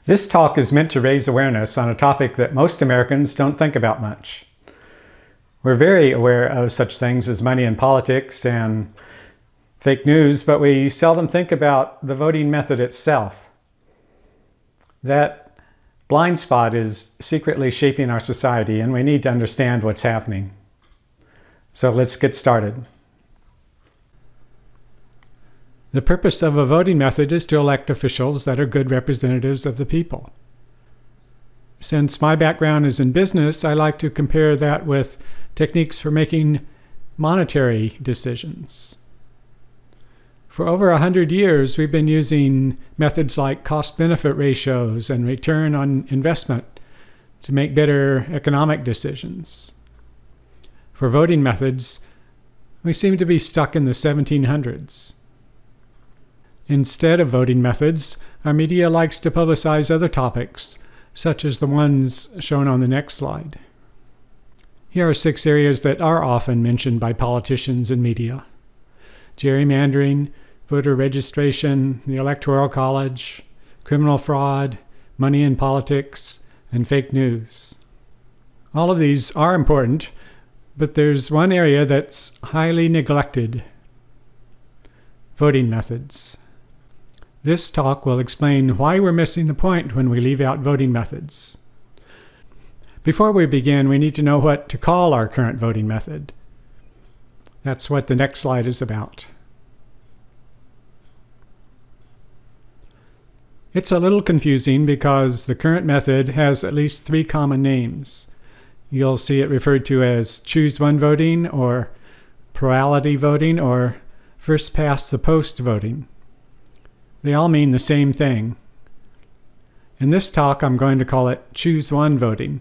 This talk is meant to raise awareness on a topic that most Americans don't think about much. We're very aware of such things as money in politics and fake news, but we seldom think about the voting method itself. That blind spot is secretly shaping our society, and we need to understand what's happening. So let's get started. The purpose of a voting method is to elect officials that are good representatives of the people. Since my background is in business, I like to compare that with techniques for making monetary decisions. For over 100 years, we've been using methods like cost-benefit ratios and return on investment to make better economic decisions. For voting methods, we seem to be stuck in the 1700s. Instead of voting methods, our media likes to publicize other topics, such as the ones shown on the next slide. Here are 6 areas that are often mentioned by politicians and media: gerrymandering, voter registration, the Electoral College, criminal fraud, money in politics, and fake news. All of these are important, but there's one area that's highly neglected: voting methods. This talk will explain why we're missing the point when we leave out voting methods. Before we begin, we need to know what to call our current voting method. That's what the next slide is about. It's a little confusing because the current method has at least 3 common names. You'll see it referred to as choose one voting, or plurality voting, or first past the post voting. They all mean the same thing. In this talk, I'm going to call it choose one voting.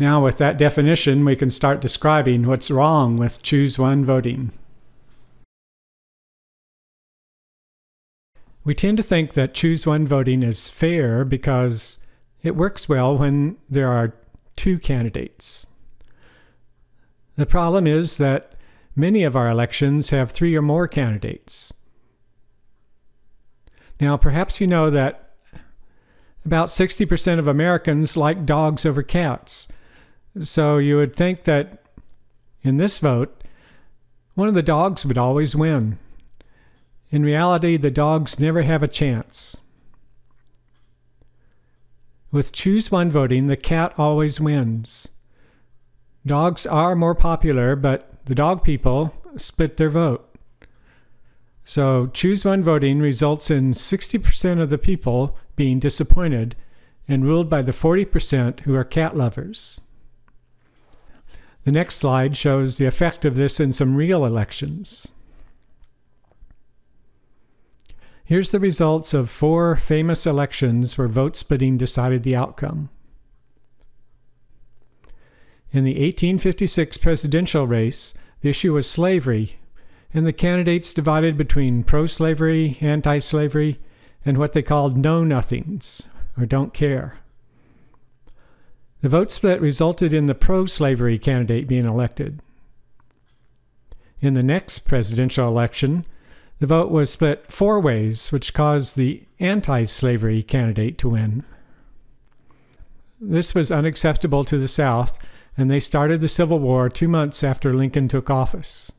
Now, with that definition, we can start describing what's wrong with choose one voting. We tend to think that choose one voting is fair because it works well when there are 2 candidates. The problem is that many of our elections have 3 or more candidates. Now, perhaps you know that about 60% of Americans like dogs over cats. So you would think that in this vote, one of the dogs would always win. In reality, the dogs never have a chance. With choose one voting, the cat always wins. Dogs are more popular, but the dog people split their vote. So choose one voting results in 60% of the people being disappointed and ruled by the 40% who are cat lovers. The next slide shows the effect of this in some real elections. Here's the results of 4 famous elections where vote splitting decided the outcome. In the 1856 presidential race, the issue was slavery, and the candidates divided between pro-slavery, anti-slavery, and what they called know-nothings, or don't care. The vote split resulted in the pro-slavery candidate being elected. In the next presidential election, the vote was split 4 ways, which caused the anti-slavery candidate to win. This was unacceptable to the South, and they started the Civil War 2 months after Lincoln took office.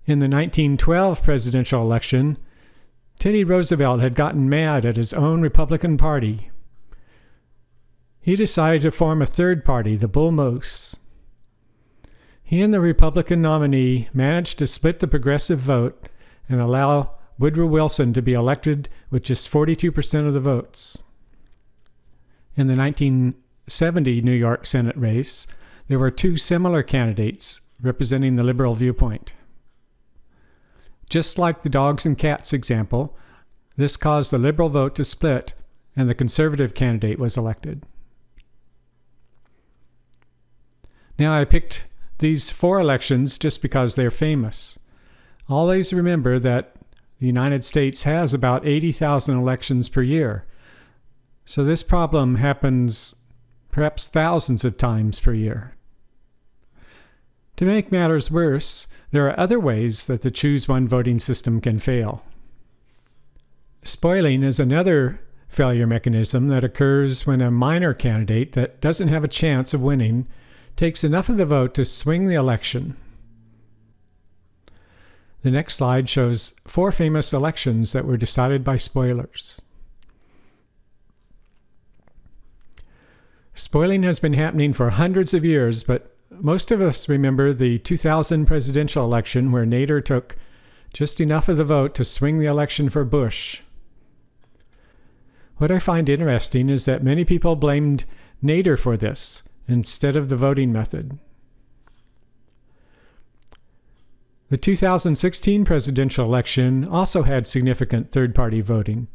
In the 1912 presidential election, Teddy Roosevelt had gotten mad at his own Republican Party. He decided to form a third party, the Bull Moose. He and the Republican nominee managed to split the progressive vote and allow Woodrow Wilson to be elected with just 42% of the votes. In the 1970 New York Senate race, there were 2 similar candidates representing the liberal viewpoint. Just like the dogs and cats example, this caused the liberal vote to split, and the conservative candidate was elected. Now, I picked these 4 elections just because they're famous. Always remember that the United States has about 80,000 elections per year, so this problem happens perhaps thousands of times per year. To make matters worse, there are other ways that the choose one voting system can fail. Spoiling is another failure mechanism that occurs when a minor candidate that doesn't have a chance of winning takes enough of the vote to swing the election. The next slide shows 4 famous elections that were decided by spoilers. Spoiling has been happening for hundreds of years, but most of us remember the 2000 presidential election where Nader took just enough of the vote to swing the election for Bush. What I find interesting is that many people blamed Nader for this instead of the voting method. The 2016 presidential election also had significant third-party voting.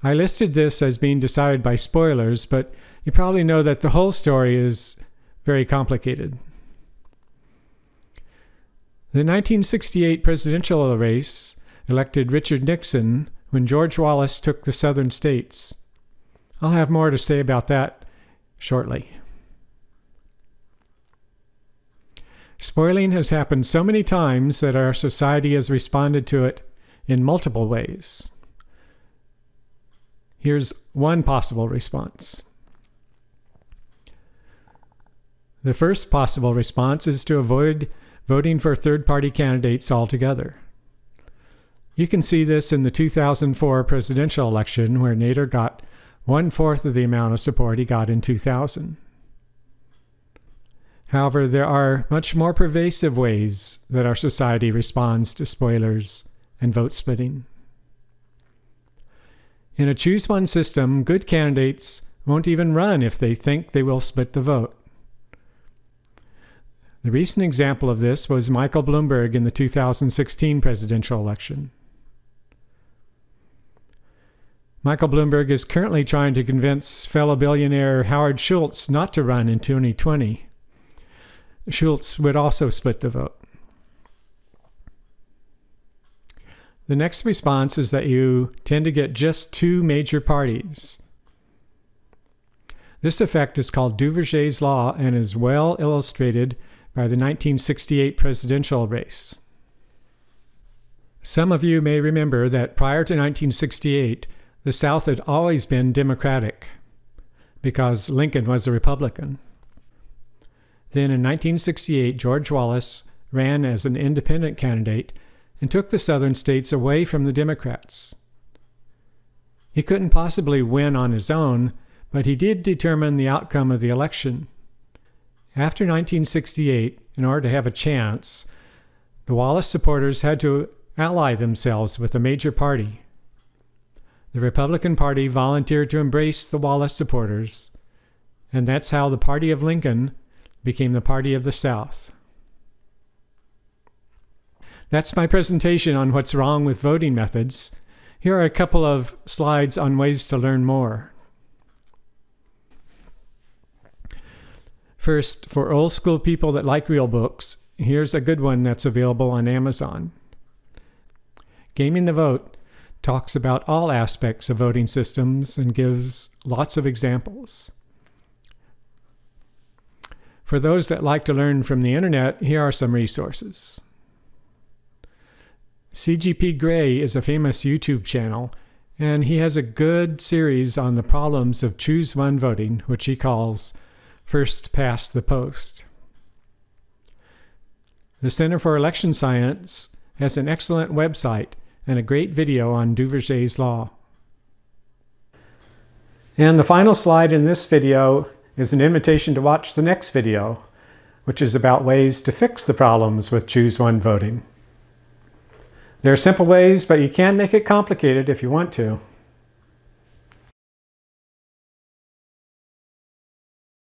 I listed this as being decided by spoilers, but you probably know that the whole story is very complicated. The 1968 presidential race elected Richard Nixon when George Wallace took the southern states. I'll have more to say about that shortly. Spoiling has happened so many times that our society has responded to it in multiple ways. Here's one possible response. The first possible response is to avoid voting for third-party candidates altogether. You can see this in the 2004 presidential election, where Nader got 1/4 of the amount of support he got in 2000. However, there are much more pervasive ways that our society responds to spoilers and vote splitting. In a choose-one system, good candidates won't even run if they think they will split the vote. The recent example of this was Michael Bloomberg in the 2016 presidential election. Michael Bloomberg is currently trying to convince fellow billionaire Howard Schultz not to run in 2020. Schultz would also split the vote. The next response is that you tend to get just 2 major parties. This effect is called Duverger's law and is well illustrated by the 1968 presidential race. Some of you may remember that prior to 1968, the South had always been Democratic because Lincoln was a Republican. Then in 1968, George Wallace ran as an independent candidate and took the southern states away from the Democrats. He couldn't possibly win on his own, but he did determine the outcome of the election. After 1968, in order to have a chance, the Wallace supporters had to ally themselves with a major party. The Republican Party volunteered to embrace the Wallace supporters, and that's how the Party of Lincoln became the Party of the South. That's my presentation on what's wrong with voting methods. Here are a couple of slides on ways to learn more. First, for old school people that like real books, here's a good one that's available on Amazon. Gaming the Vote talks about all aspects of voting systems and gives lots of examples. For those that like to learn from the internet, here are some resources. CGP Grey is a famous YouTube channel, and he has a good series on the problems of choose-one voting, which he calls First Past the Post. The Center for Election Science has an excellent website and a great video on Duverger's law. And the final slide in this video is an invitation to watch the next video, which is about ways to fix the problems with choose-one voting. There are simple ways, but you can make it complicated if you want to.